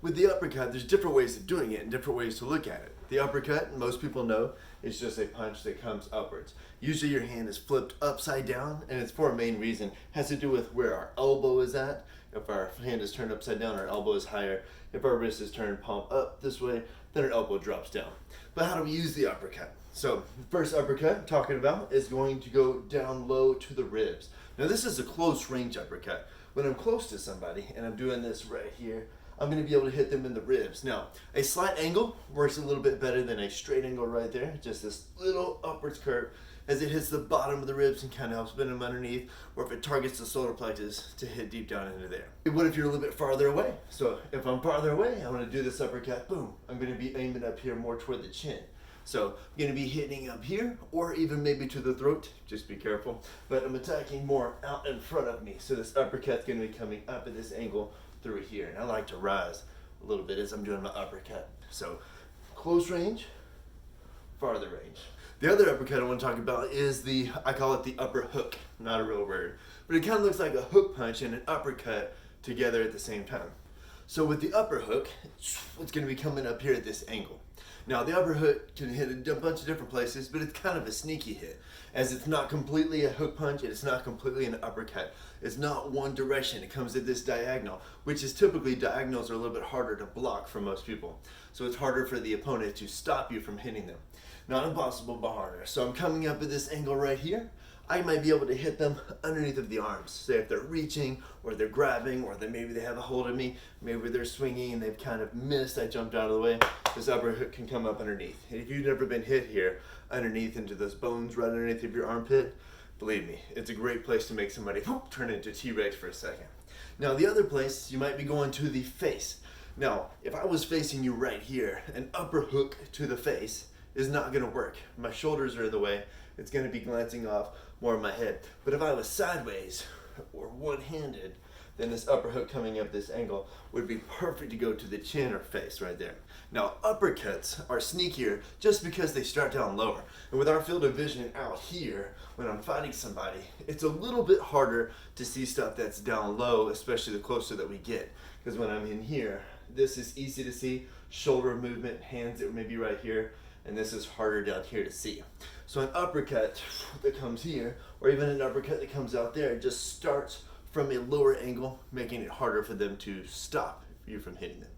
with the uppercut, there's different ways of doing it and different ways to look at it. The uppercut, most people know, is just a punch that comes upwards. Usually your hand is flipped upside down, and it's for a main reason. It has to do with where our elbow is at. If our hand is turned upside down, our elbow is higher. If our wrist is turned palm up this way, then our elbow drops down. But how do we use the uppercut? So the first uppercut I'm talking about is going to go down low to the ribs. Now this is a close range uppercut. When I'm close to somebody and I'm doing this right here, I'm going to be able to hit them in the ribs. Now, a slight angle works a little bit better than a straight angle right there. Just this little upwards curve as it hits the bottom of the ribs and kind of helps bend them underneath, or if it targets the solar plexus to hit deep down into there. What if you're a little bit farther away? So if I'm farther away, I'm going to do this uppercut, boom. I'm going to be aiming up here more toward the chin. So I'm going to be hitting up here or even maybe to the throat, just be careful. But I'm attacking more out in front of me. So this uppercut's going to be coming up at this angle through here. And I like to rise a little bit as I'm doing my uppercut. So close range, farther range. The other uppercut I want to talk about is I call it the upper hook, not a real word. But it kind of looks like a hook punch and an uppercut together at the same time. So with the upper hook, it's going to be coming up here at this angle. Now the upper hook can hit a bunch of different places, but it's kind of a sneaky hit, as it's not completely a hook punch and it's not completely an uppercut. It's not one direction, it comes at this diagonal, which is typically diagonals are a little bit harder to block for most people. So it's harder for the opponent to stop you from hitting them. Not impossible, but harder. So I'm coming up at this angle right here. I might be able to hit them underneath of the arms. Say if they're reaching, or they're grabbing, or maybe they have a hold of me, maybe they're swinging and they've kind of missed, I jumped out of the way, this upper hook can come up underneath. And if you've never been hit here, underneath into those bones right underneath of your armpit, believe me, it's a great place to make somebody turn into T-Rex for a second. Now the other place, you might be going to the face. Now, if I was facing you right here, an upper hook to the face is not gonna work. My shoulders are in the way, it's gonna be glancing off more of my head. But if I was sideways or one-handed, then this upper hook coming up this angle would be perfect to go to the chin or face right there. Now uppercuts are sneakier just because they start down lower. And with our field of vision out here, when I'm fighting somebody, it's a little bit harder to see stuff that's down low, especially the closer that we get. Because when I'm in here, this is easy to see, shoulder movement, hands that may be right here, and this is harder down here to see. So an uppercut that comes here, or even an uppercut that comes out there, just starts from a lower angle, making it harder for them to stop you from hitting them.